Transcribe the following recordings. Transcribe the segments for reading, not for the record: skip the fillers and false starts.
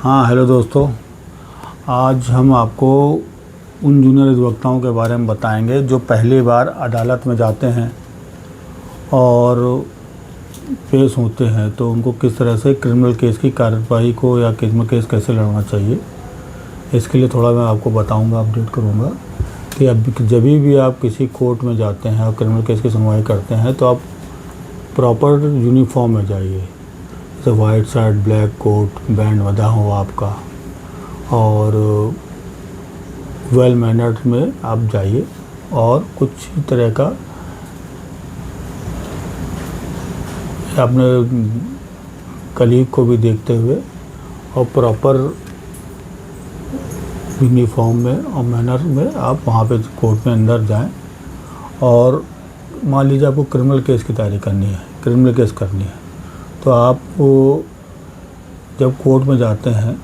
हाँ हेलो दोस्तों, आज हम आपको उन जूनियर अधिवक्ताओं के बारे में बताएंगे जो पहली बार अदालत में जाते हैं और पेश होते हैं, तो उनको किस तरह से क्रिमिनल केस की कार्यवाही को या क्रिमिनल केस कैसे लड़ना चाहिए। इसके लिए थोड़ा मैं आपको बताऊंगा, अपडेट करूंगा कि अब जब भी आप किसी कोर्ट में जाते हैं और क्रिमिनल केस की सुनवाई करते हैं तो आप प्रॉपर यूनिफॉर्म में जाइए, जैसे white shirt, black coat, band बंधा हो आपका, और वेल मैनर्ड में आप जाइए और कुछ तरह का अपने कलीग को भी देखते हुए और प्रॉपर यूनिफॉर्म में और मैनर में आप वहाँ पे कोर्ट में अंदर जाएं। और मान लीजिए आपको क्रिमिनल केस की तैयारी करनी है, क्रिमिनल केस करनी है, तो आप वो जब कोर्ट में जाते हैं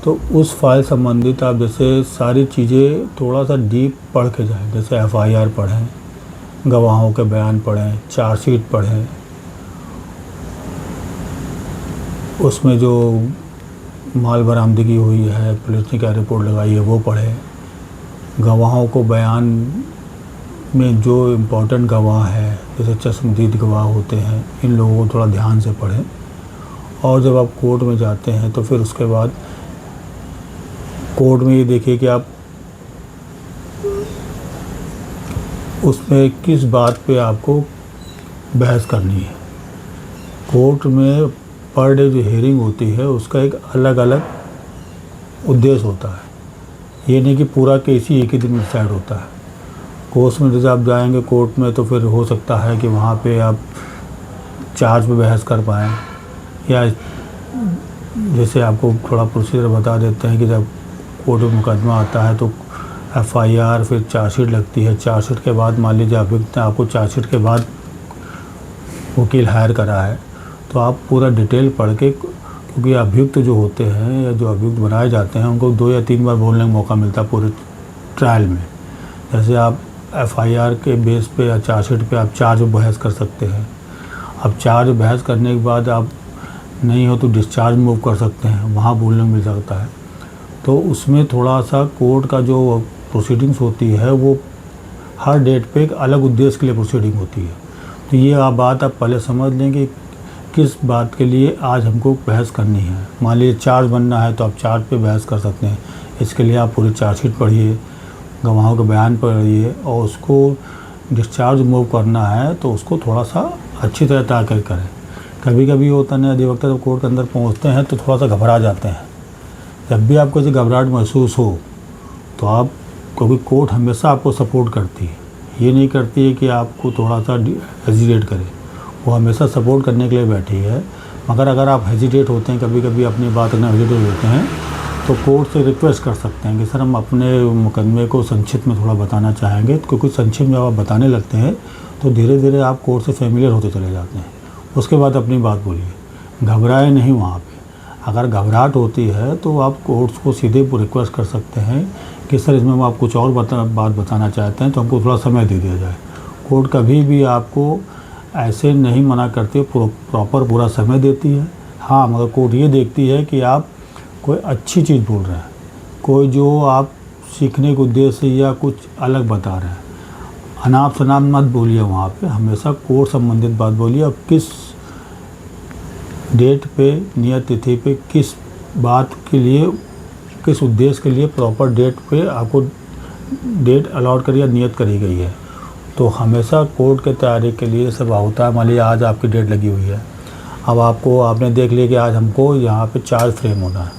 तो उस फाइल संबंधित आप जैसे सारी चीज़ें थोड़ा सा डीप पढ़ के जाएं। जैसे एफआईआर पढ़ें, गवाहों के बयान पढ़ें, चार्जशीट पढ़ें, उसमें जो माल बरामदगी हुई है, पुलिस ने क्या रिपोर्ट लगाई है वो पढ़ें। गवाहों को बयान में जो इम्पोर्टेंट गवाह है, जैसे चश्मदीद गवाह होते हैं, इन लोगों को थोड़ा ध्यान से पढ़ें। और जब आप कोर्ट में जाते हैं तो फिर उसके बाद कोर्ट में ये देखिए कि आप उसमें किस बात पे आपको बहस करनी है। कोर्ट में पर डे जो हियरिंग होती है उसका एक अलग अलग उद्देश्य होता है। ये नहीं कि पूरा केस ही एक ही दिन में डिसाइड होता है। कोर्ट में जैसे आप जाएंगे कोर्ट में तो फिर हो सकता है कि वहाँ पे आप चार्ज पे बहस कर पाएँ, या जैसे आपको थोड़ा प्रोसीजर बता देते हैं कि जब कोर्ट में मुकदमा आता है तो एफआईआर, फिर चार्जशीट लगती है। चार्जशीट के बाद मान लीजिए अभियुक्त ने आपको चार्जशीट के बाद वकील हायर करा है तो आप पूरा डिटेल पढ़ के, क्योंकि अभियुक्त जो होते हैं या जो अभियुक्त बनाए जाते हैं उनको 2 या 3 बार बोलने का मौका मिलता है पूरे ट्रायल में। जैसे आप एफआईआर के बेस पे या चार्जशीट पे आप चार्ज बहस कर सकते हैं। अब चार्ज बहस करने के बाद आप नहीं हो तो डिस्चार्ज मूव कर सकते हैं, वहाँ बोलने मिल सकता है। तो उसमें थोड़ा सा कोर्ट का जो प्रोसीडिंग्स होती है वो हर डेट पे एक अलग उद्देश्य के लिए प्रोसीडिंग होती है। तो ये बात आप पहले समझ लें कि किस बात के लिए आज हमको बहस करनी है। मान लीजिए चार्ज बनना है तो आप चार्ज पे बहस कर सकते हैं। इसके लिए आप पूरी चार्जशीट पढ़िए, गवाहों के बयान पढ़िए, और उसको डिस्चार्ज मूव करना है तो उसको थोड़ा सा अच्छी तरह ताकि करें। कभी कभी होता है अधिवक्ता जब कोर्ट के अंदर पहुंचते हैं तो थोड़ा सा घबरा जाते हैं। जब भी आपको ऐसी घबराहट महसूस हो तो आप, क्योंकि कोर्ट हमेशा आपको सपोर्ट करती है, ये नहीं करती है कि आपको थोड़ा सा हेजिटेट करे, वो हमेशा सपोर्ट करने के लिए बैठी है। मगर अगर आप हेजिटेट होते हैं, कभी कभी अपनी बात करना हेजिटेट होते हैं, तो कोर्ट से रिक्वेस्ट कर सकते हैं कि सर हम अपने मुकदमे को संक्षिप्त में थोड़ा बताना चाहेंगे। क्योंकि संक्षिप्त में आप बताने लगते हैं तो धीरे धीरे आप कोर्ट से फेमिलियर होते चले जाते हैं। उसके बाद अपनी बात बोलिए, घबराए नहीं। वहाँ पे अगर घबराहट होती है तो आप कोर्ट को सीधे रिक्वेस्ट कर सकते हैं कि सर इसमें आप कुछ और बात बताना चाहते हैं तो हमको थोड़ा समय दे दिया जाए। कोर्ट कभी भी आपको ऐसे नहीं मना करती, प्रॉपर पूरा समय देती है। हाँ, मगर कोर्ट ये देखती है कि आप कोई अच्छी चीज़ बोल रहे हैं, कोई जो आप सीखने के उद्देश्य से या कुछ अलग बता रहे हैं। अनाप शनाप मत बोलिए वहाँ पे, हमेशा कोर्ट संबंधित बात बोलिए। और किस डेट पे, नियत तिथि पे, किस बात के लिए, किस उद्देश्य के लिए प्रॉपर डेट पे आपको डेट अलॉट करी या नियत करी गई है। तो हमेशा कोर्ट के तैयारी के लिए सब होता है। मान लीजिए आज आपकी डेट लगी हुई है, अब आपने देख लिया कि आज हमको यहाँ पे चार्ज फ्रेम होना है,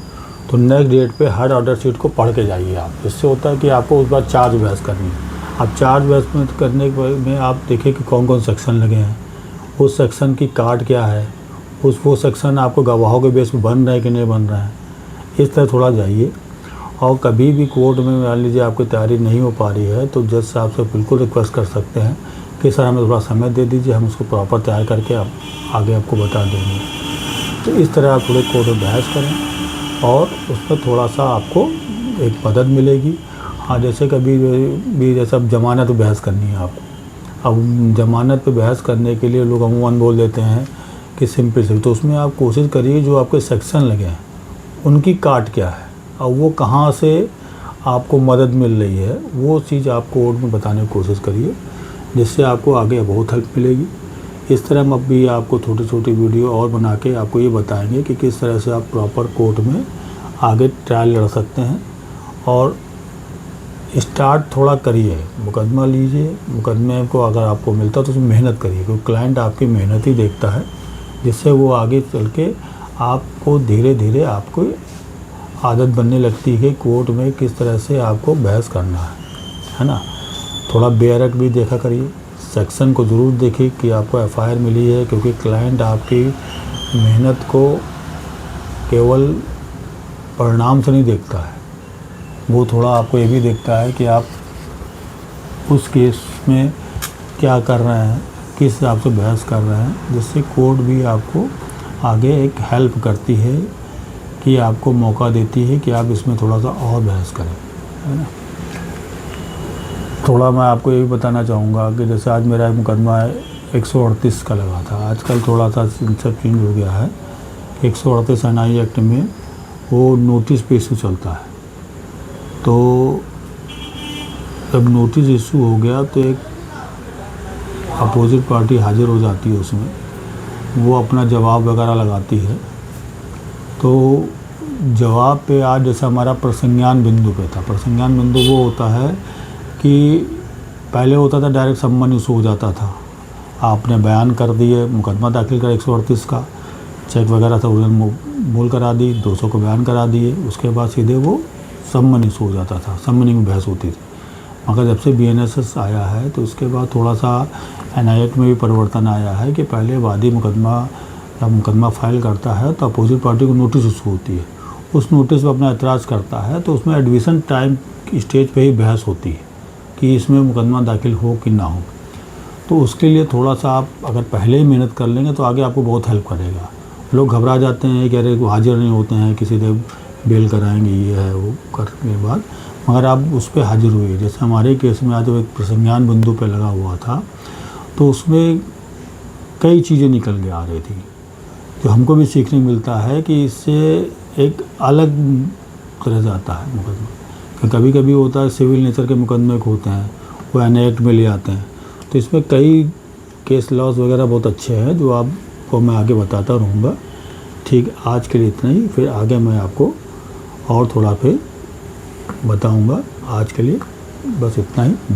तो नेक्स्ट डेट पे हर ऑर्डर शीट को पढ़ के जाइए आप। इससे होता है कि आपको उस बार चार्ज बहस करनी है। अब चार्ज बहस में करने में आप देखिए कि कौन कौन सेक्शन लगे हैं, उस सेक्शन की कार्ड क्या है, वो सेक्शन आपको गवाहों के बेस पर बन रहा है कि नहीं बन रहा है। इस तरह थोड़ा जाइए। और कभी भी कोर्ट में मान लीजिए आपकी तैयारी नहीं हो पा रही है तो जज साहब से बिल्कुल रिक्वेस्ट कर सकते हैं कि सर हमें थोड़ा समय दे दीजिए, हम उसको प्रॉपर तैयार करके आगे आपको बता देंगे। तो इस तरह आप थोड़े कोर्ट में बहस करें और उसमें थोड़ा सा आपको एक मदद मिलेगी। हाँ, जैसे कभी भी जैसे अब ज़मानत पे बहस करनी है आपको, अब ज़मानत पे बहस करने के लिए लोग अमूमन बोल देते हैं कि सिंपल से, तो उसमें आप कोशिश करिए जो आपके सेक्शन लगे हैं उनकी काट क्या है और वो कहाँ से आपको मदद मिल रही है, वो चीज़ आप कोर्ट में बताने की कोशिश करिए, जिससे आपको आगे बहुत हेल्प मिलेगी। इस तरह हम अब भी आपको छोटी छोटी वीडियो और बना के आपको ये बताएंगे कि किस तरह से आप प्रॉपर कोर्ट में आगे ट्रायल लड़ सकते हैं। और स्टार्ट थोड़ा करिए, मुकदमा लीजिए, मुकदमे को अगर आपको मिलता है तो उसमें मेहनत करिए, क्योंकि क्लाइंट आपकी मेहनत ही देखता है, जिससे वो आगे चल के आपको धीरे धीरे आपको आदत बनने लगती है कोर्ट में किस तरह से आपको बहस करना है ना। थोड़ा बेयरक भी देखा करिए, सेक्शन को ज़रूर देखिए कि आपको एफआईआर मिली है, क्योंकि क्लाइंट आपकी मेहनत को केवल परिणाम से नहीं देखता है, वो थोड़ा आपको ये भी देखता है कि आप उस केस में क्या कर रहे हैं, किस हिसाब से बहस कर रहे हैं, जिससे कोर्ट भी आपको आगे एक हेल्प करती है कि आपको मौका देती है कि आप इसमें थोड़ा सा और बहस करें, है ना। थोड़ा मैं आपको ये भी बताना चाहूँगा कि जैसे आज मेरा मुकदमा 138 का लगा था, आजकल थोड़ा सा सब चेंज हो गया है। 138 NI एक्ट में वो नोटिस पे इशू चलता है, तो जब नोटिस इशू हो गया तो एक अपोजिट पार्टी हाजिर हो जाती है, उसमें वो अपना जवाब वगैरह लगाती है। तो जवाब पे आज जैसे हमारा प्रसंज्ञान बिंदु पे था, प्रसंज्ञान बिंदु वो होता है कि पहले होता था डायरेक्ट सम्मन इशू हो जाता था, आपने बयान कर दिए, मुकदमा दाखिल कर 138 का, चेक वगैरह था उन्होंने मूल करा दी, 200 को बयान करा दिए, उसके बाद सीधे वो सम्मन इशू हो जाता था, सम्मनिंग में बहस होती थी। मगर जब से BNSS आया है तो उसके बाद थोड़ा सा NI एक्ट में भी परिवर्तन आया है कि पहले वादी जब मुकदमा फाइल करता है तो अपोजिट पार्टी को नोटिस इशू होती है, उस नोटिस पर अपना एतराज़ करता है, तो उसमें एडमिशन टाइम की स्टेज पे ही बहस होती है कि इसमें मुकदमा दाखिल हो कि ना हो। तो उसके लिए थोड़ा सा आप अगर पहले ही मेहनत कर लेंगे तो आगे आपको बहुत हेल्प करेगा। लोग घबरा जाते हैं कि अरे वो हाजिर नहीं होते हैं, किसी ने बेल कराएंगे, ये है वो करने के बाद, मगर आप उस पर हाजिर हुए। जैसे हमारे केस में आज एक प्रसंज्ञान बिंदु पे लगा हुआ था, तो उसमें कई चीज़ें निकल के आ रही थी, जो हमको भी सीखने मिलता है कि इससे एक अलग तरह से आता है मुकदमा। कभी कभी होता है सिविल नेचर के मुकदमे होते हैं, वो NI एक्ट में ले आते हैं, तो इसमें कई केस लॉज वगैरह बहुत अच्छे हैं जो आपको मैं आगे बताता रहूँगा। ठीक, आज के लिए इतना ही, फिर आगे मैं आपको और थोड़ा फिर बताऊँगा। आज के लिए बस इतना ही।